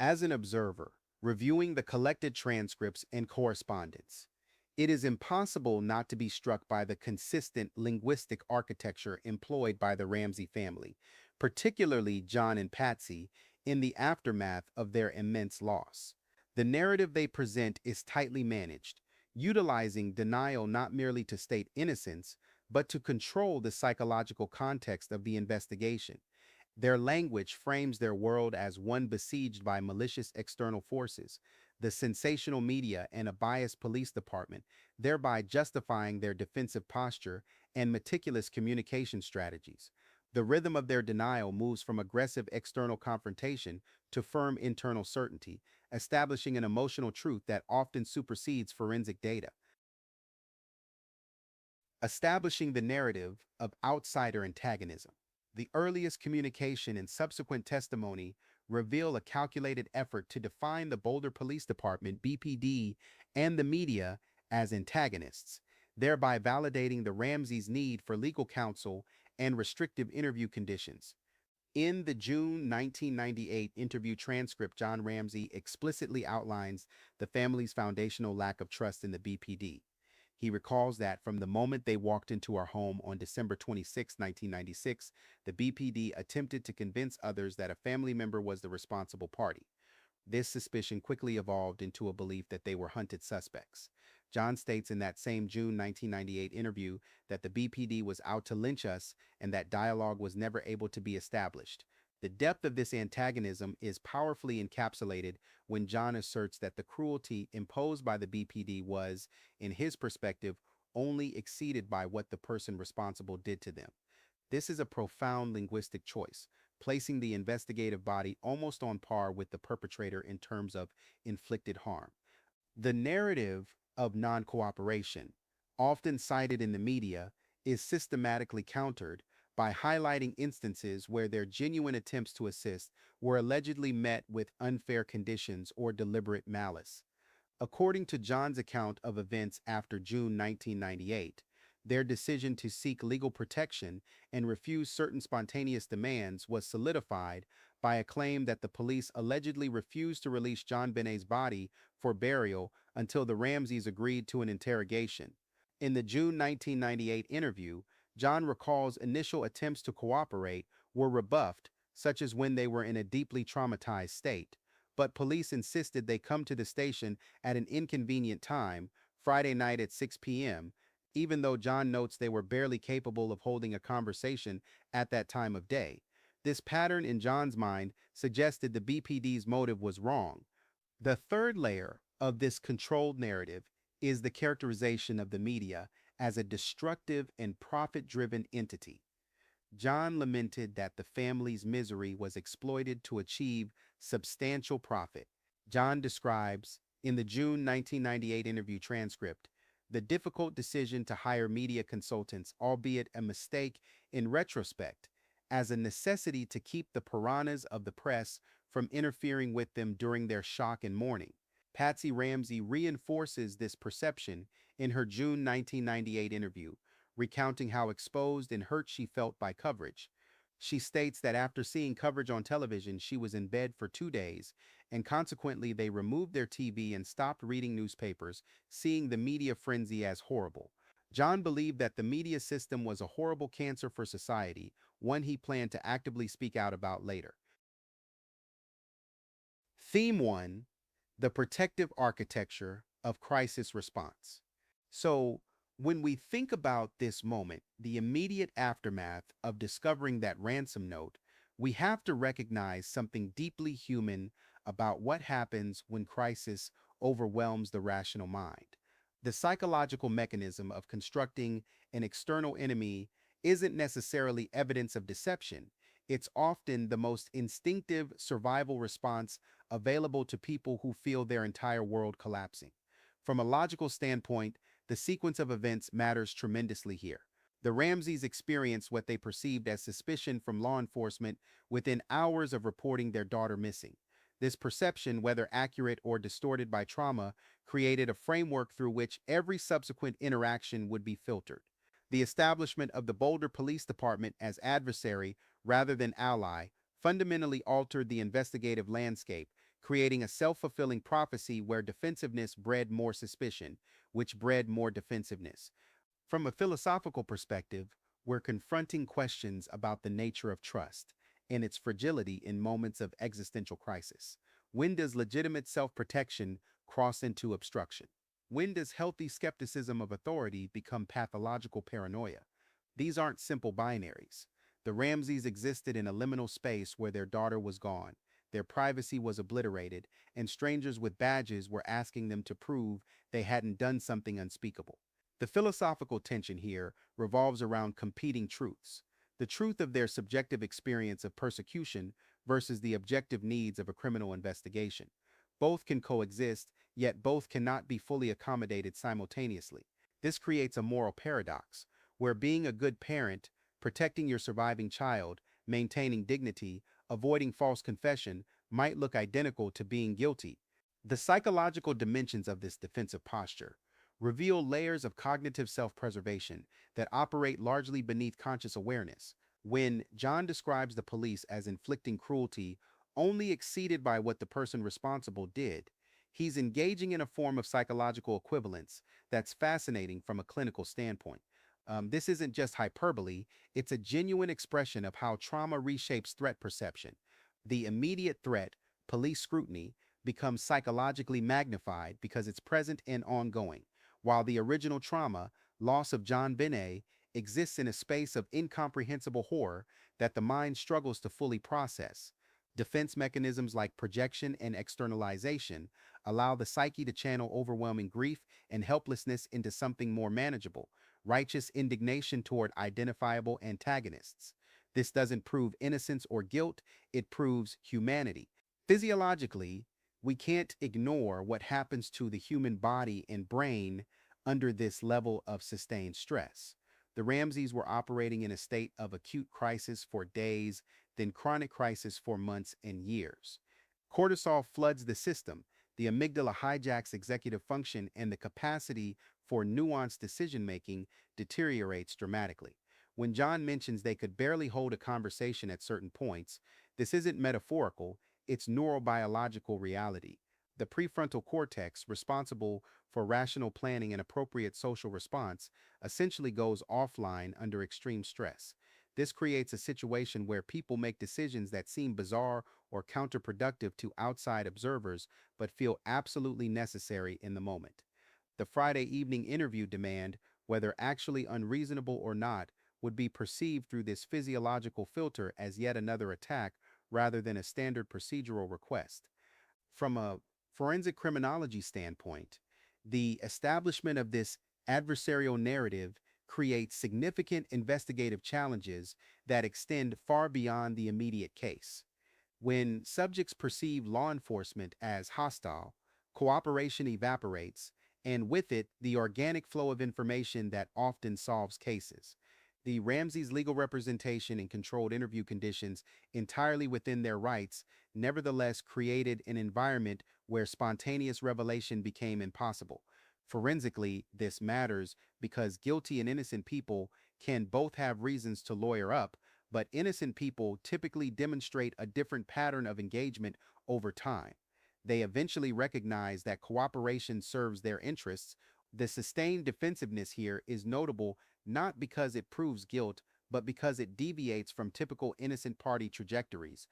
As an observer, reviewing the collected transcripts and correspondence, it is impossible not to be struck by the consistent linguistic architecture employed by the Ramsey family, particularly John and Patsy, in the aftermath of their immense loss. The narrative they present is tightly managed, utilizing denial not merely to state innocence, but to control the psychological context of the investigation. Their language frames their world as one besieged by malicious external forces, the sensational media, and a biased police department, thereby justifying their defensive posture and meticulous communication strategies. The rhythm of their denial moves from aggressive external confrontation to firm internal certainty, establishing an emotional truth that often supersedes forensic data. Establishing the narrative of outsider antagonism. The earliest communication and subsequent testimony reveal a calculated effort to define the Boulder Police Department, BPD, and the media as antagonists, thereby validating the Ramseys' need for legal counsel and restrictive interview conditions. In the June 1998 interview transcript, John Ramsey explicitly outlines the family's foundational lack of trust in the BPD. He recalls that from the moment they walked into our home on December 26, 1996, the BPD attempted to convince others that a family member was the responsible party. This suspicion quickly evolved into a belief that they were hunted suspects. John states in that same June 1998 interview that the BPD was out to lynch us and that dialogue was never able to be established. The depth of this antagonism is powerfully encapsulated when John asserts that the cruelty imposed by the BPD was, in his perspective, only exceeded by what the person responsible did to them. This is a profound linguistic choice, placing the investigative body almost on par with the perpetrator in terms of inflicted harm. The narrative of non-cooperation, often cited in the media, is systematically countered by highlighting instances where their genuine attempts to assist were allegedly met with unfair conditions or deliberate malice. According to John's account of events after June 1998, their decision to seek legal protection and refuse certain spontaneous demands was solidified by a claim that the police allegedly refused to release JonBenet's body for burial until the Ramseys agreed to an interrogation. In the June 1998 interview, John recalls initial attempts to cooperate were rebuffed, such as when they were in a deeply traumatized state, but police insisted they come to the station at an inconvenient time, Friday night at 6 p.m., even though John notes they were barely capable of holding a conversation at that time of day. This pattern in John's mind suggested the BPD's motive was wrong. The third layer of this controlled narrative is the characterization of the media as a destructive and profit-driven entity. John lamented that the family's misery was exploited to achieve substantial profit. John describes, in the June 1998 interview transcript, the difficult decision to hire media consultants, albeit a mistake in retrospect, as a necessity to keep the piranhas of the press from interfering with them during their shock and mourning. Patsy Ramsey reinforces this perception in her June 1998 interview, recounting how exposed and hurt she felt by coverage. She states that after seeing coverage on television, she was in bed for 2 days, and consequently they removed their TV and stopped reading newspapers, seeing the media frenzy as horrible. John believed that the media system was a horrible cancer for society, one he planned to actively speak out about later. Theme 1: The protective architecture of crisis response. So, when we think about this moment, the immediate aftermath of discovering that ransom note, we have to recognize something deeply human about what happens when crisis overwhelms the rational mind. The psychological mechanism of constructing an external enemy isn't necessarily evidence of deception. It's often the most instinctive survival response available to people who feel their entire world collapsing. From a logical standpoint, the sequence of events matters tremendously here. The Ramseys experienced what they perceived as suspicion from law enforcement within hours of reporting their daughter missing. This perception, whether accurate or distorted by trauma, created a framework through which every subsequent interaction would be filtered. The establishment of the Boulder Police Department as adversary rather than ally fundamentally altered the investigative landscape, creating a self-fulfilling prophecy where defensiveness bred more suspicion, which bred more defensiveness. From a philosophical perspective, we're confronting questions about the nature of trust and its fragility in moments of existential crisis. When does legitimate self-protection cross into obstruction? When does healthy skepticism of authority become pathological paranoia? These aren't simple binaries. The Ramseys existed in a liminal space where their daughter was gone, their privacy was obliterated, and strangers with badges were asking them to prove they hadn't done something unspeakable. The philosophical tension here revolves around competing truths: the truth of their subjective experience of persecution versus the objective needs of a criminal investigation. Both can coexist, yet both cannot be fully accommodated simultaneously. This creates a moral paradox, where being a good parent, protecting your surviving child, maintaining dignity, avoiding false confession, might look identical to being guilty. The psychological dimensions of this defensive posture reveal layers of cognitive self-preservation that operate largely beneath conscious awareness. When John describes the police as inflicting cruelty only exceeded by what the person responsible did, he's engaging in a form of psychological equivalence that's fascinating from a clinical standpoint. This isn't just hyperbole, it's a genuine expression of how trauma reshapes threat perception. The immediate threat, police scrutiny, becomes psychologically magnified because it's present and ongoing, while the original trauma, loss of JonBenet's, exists in a space of incomprehensible horror that the mind struggles to fully process. Defense mechanisms like projection and externalization allow the psyche to channel overwhelming grief and helplessness into something more manageable: righteous indignation toward identifiable antagonists. This doesn't prove innocence or guilt, it proves humanity. Physiologically, we can't ignore what happens to the human body and brain under this level of sustained stress. The Ramseys were operating in a state of acute crisis for days, then chronic crisis for months and years. Cortisol floods the system, the amygdala hijacks executive function, and the capacity for nuanced decision-making deteriorates dramatically. When John mentions they could barely hold a conversation at certain points, this isn't metaphorical, it's neurobiological reality. The prefrontal cortex, responsible for rational planning and appropriate social response, essentially goes offline under extreme stress. This creates a situation where people make decisions that seem bizarre or counterproductive to outside observers but feel absolutely necessary in the moment. The Friday evening interview demand, whether actually unreasonable or not, would be perceived through this physiological filter as yet another attack rather than a standard procedural request. From a forensic criminology standpoint, the establishment of this adversarial narrative creates significant investigative challenges that extend far beyond the immediate case. When subjects perceive law enforcement as hostile, cooperation evaporates, and with it, the organic flow of information that often solves cases. The Ramseys' legal representation and controlled interview conditions, entirely within their rights, nevertheless created an environment where spontaneous revelation became impossible. Forensically, this matters because guilty and innocent people can both have reasons to lawyer up, but innocent people typically demonstrate a different pattern of engagement over time. They eventually recognize that cooperation serves their interests. The sustained defensiveness here is notable not because it proves guilt, but because it deviates from typical innocent party trajectories.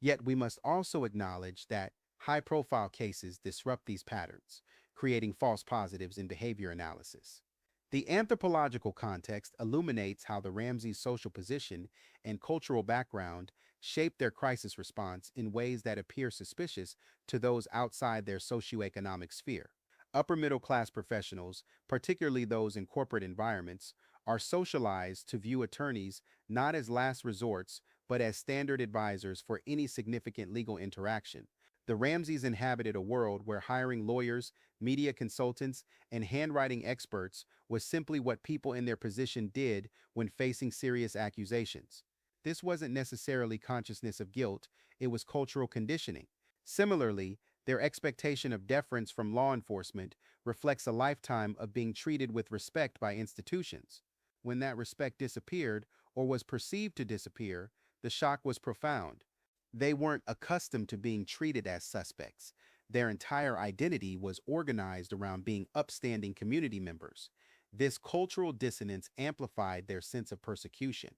Yet we must also acknowledge that high-profile cases disrupt these patterns, creating false positives in behavior analysis. The anthropological context illuminates how the Ramseys' social position and cultural background shape their crisis response in ways that appear suspicious to those outside their socioeconomic sphere. Upper middle class professionals, particularly those in corporate environments, are socialized to view attorneys not as last resorts, but as standard advisors for any significant legal interaction. The Ramseys inhabited a world where hiring lawyers, media consultants, and handwriting experts was simply what people in their position did when facing serious accusations. This wasn't necessarily consciousness of guilt, it was cultural conditioning. Similarly, their expectation of deference from law enforcement reflects a lifetime of being treated with respect by institutions. When that respect disappeared, or was perceived to disappear, the shock was profound. They weren't accustomed to being treated as suspects. Their entire identity was organized around being upstanding community members. This cultural dissonance amplified their sense of persecution.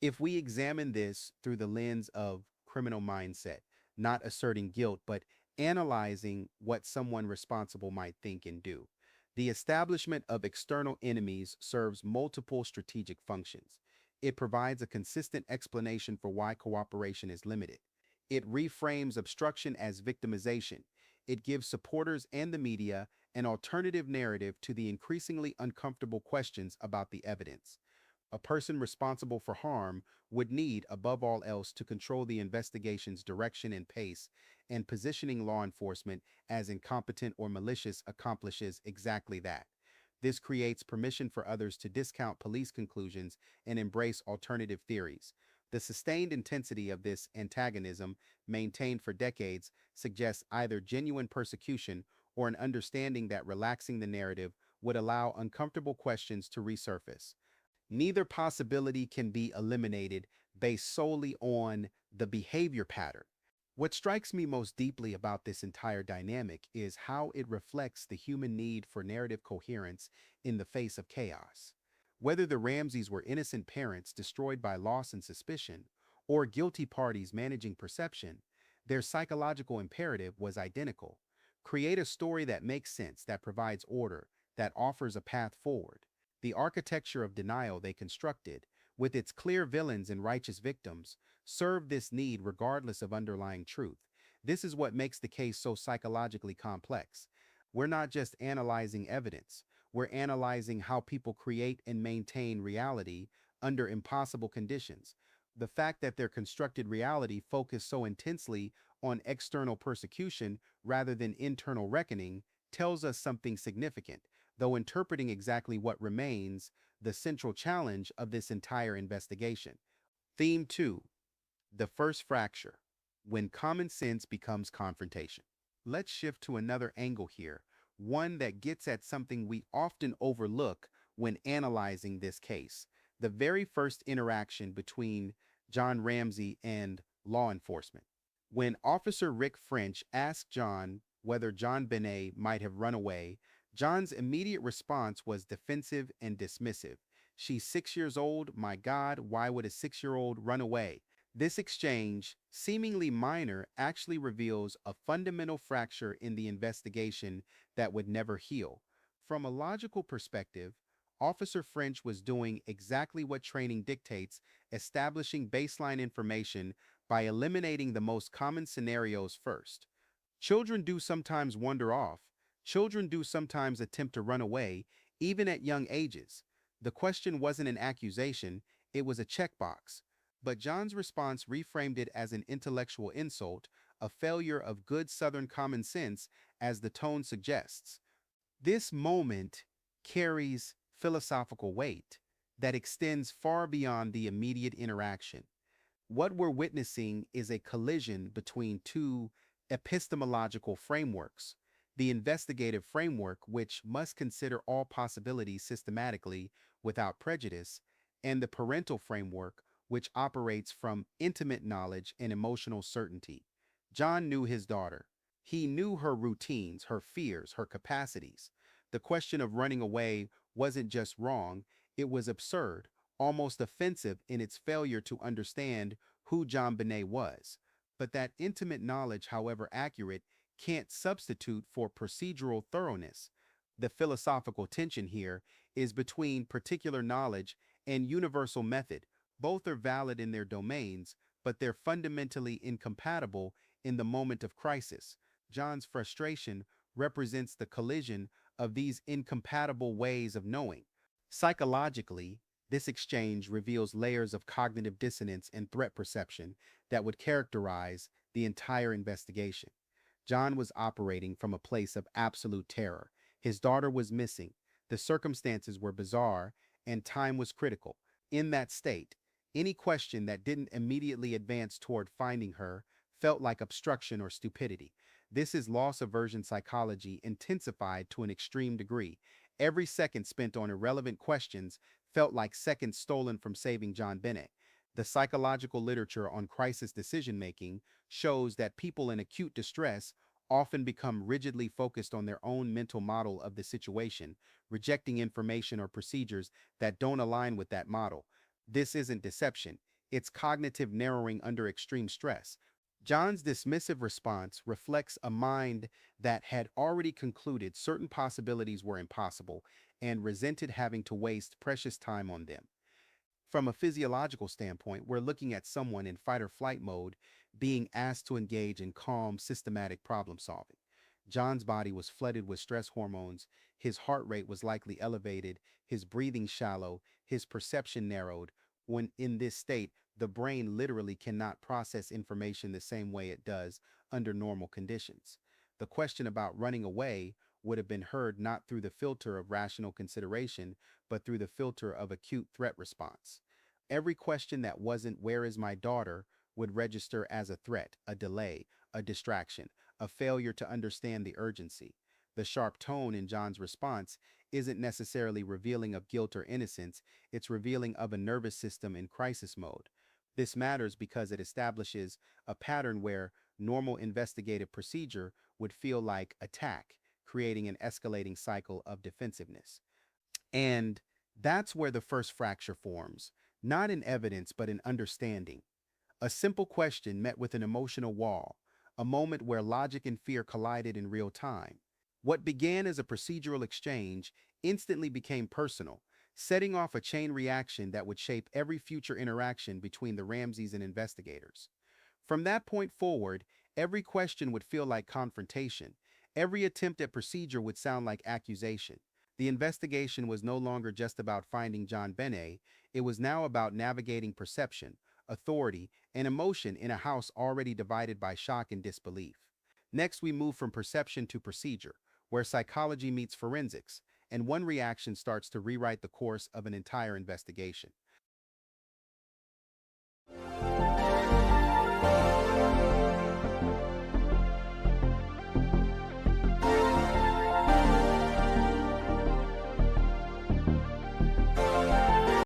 If we examine this through the lens of criminal mindset, not asserting guilt, but analyzing what someone responsible might think and do, the establishment of external enemies serves multiple strategic functions. It provides a consistent explanation for why cooperation is limited. It reframes obstruction as victimization. It gives supporters and the media an alternative narrative to the increasingly uncomfortable questions about the evidence. A person responsible for harm would need, above all else, to control the investigation's direction and pace, and positioning law enforcement as incompetent or malicious accomplishes exactly that. This creates permission for others to discount police conclusions and embrace alternative theories. The sustained intensity of this antagonism, maintained for decades, suggests either genuine persecution or an understanding that relaxing the narrative would allow uncomfortable questions to resurface. Neither possibility can be eliminated based solely on the behavior pattern. What strikes me most deeply about this entire dynamic is how it reflects the human need for narrative coherence in the face of chaos. Whether the Ramseys were innocent parents destroyed by loss and suspicion, or guilty parties managing perception, their psychological imperative was identical. Create a story that makes sense, that provides order, that offers a path forward. The architecture of denial they constructed, with its clear villains and righteous victims, served this need regardless of underlying truth. This is what makes the case so psychologically complex. We're not just analyzing evidence, we're analyzing how people create and maintain reality under impossible conditions. The fact that their constructed reality focused so intensely on external persecution rather than internal reckoning tells us something significant, though interpreting exactly what remains the central challenge of this entire investigation. Theme 2: The First Fracture, When Common Sense Becomes Confrontation. Let's shift to another angle here, one that gets at something we often overlook when analyzing this case. The very first interaction between John Ramsey and law enforcement. When Officer Rick French asked John whether JonBenet might have run away, John's immediate response was defensive and dismissive. "She's 6 years old. My God, why would a 6-year-old run away?" This exchange, seemingly minor, actually reveals a fundamental fracture in the investigation that would never heal. From a logical perspective, Officer French was doing exactly what training dictates, establishing baseline information by eliminating the most common scenarios first. Children do sometimes wander off. Children do sometimes attempt to run away, even at young ages. The question wasn't an accusation, it was a checkbox. But John's response reframed it as an intellectual insult, a failure of good Southern common sense, as the tone suggests. This moment carries philosophical weight that extends far beyond the immediate interaction. What we're witnessing is a collision between two epistemological frameworks: the investigative framework, which must consider all possibilities systematically without prejudice, and the parental framework, which operates from intimate knowledge and emotional certainty. John knew his daughter. He knew her routines, her fears, her capacities. The question of running away wasn't just wrong, it was absurd, almost offensive in its failure to understand who JonBenet was. But that intimate knowledge, however accurate, can't substitute for procedural thoroughness. The philosophical tension here is between particular knowledge and universal method. Both are valid in their domains, but they're fundamentally incompatible in the moment of crisis. John's frustration represents the collision of these incompatible ways of knowing. Psychologically, this exchange reveals layers of cognitive dissonance and threat perception that would characterize the entire investigation. John was operating from a place of absolute terror. His daughter was missing, the circumstances were bizarre, and time was critical. In that state, any question that didn't immediately advance toward finding her felt like obstruction or stupidity. This is loss aversion psychology intensified to an extreme degree. Every second spent on irrelevant questions felt like seconds stolen from saving JonBenet. The psychological literature on crisis decision making shows that people in acute distress often become rigidly focused on their own mental model of the situation, rejecting information or procedures that don't align with that model. This isn't deception, it's cognitive narrowing under extreme stress. John's dismissive response reflects a mind that had already concluded certain possibilities were impossible and resented having to waste precious time on them. From a physiological standpoint, we're looking at someone in fight or flight mode being asked to engage in calm, systematic problem solving. John's body was flooded with stress hormones, his heart rate was likely elevated, his breathing shallow, his perception narrowed. When in this state, the brain literally cannot process information the same way it does under normal conditions. The question about running away would have been heard not through the filter of rational consideration, but through the filter of acute threat response. Every question that wasn't, "Where is my daughter?" would register as a threat, a delay, a distraction, a failure to understand the urgency. The sharp tone in John's response isn't necessarily revealing of guilt or innocence, it's revealing of a nervous system in crisis mode. This matters because it establishes a pattern where normal investigative procedure would feel like attack, creating an escalating cycle of defensiveness. And that's where the first fracture forms, not in evidence, but in understanding. A simple question met with an emotional wall, a moment where logic and fear collided in real time. What began as a procedural exchange instantly became personal, setting off a chain reaction that would shape every future interaction between the Ramseys and investigators. From that point forward, every question would feel like confrontation. Every attempt at procedure would sound like accusation. The investigation was no longer just about finding John Benet, it was now about navigating perception, authority, and emotion in a house already divided by shock and disbelief. Next, we move from perception to procedure, where psychology meets forensics, and one reaction starts to rewrite the course of an entire investigation.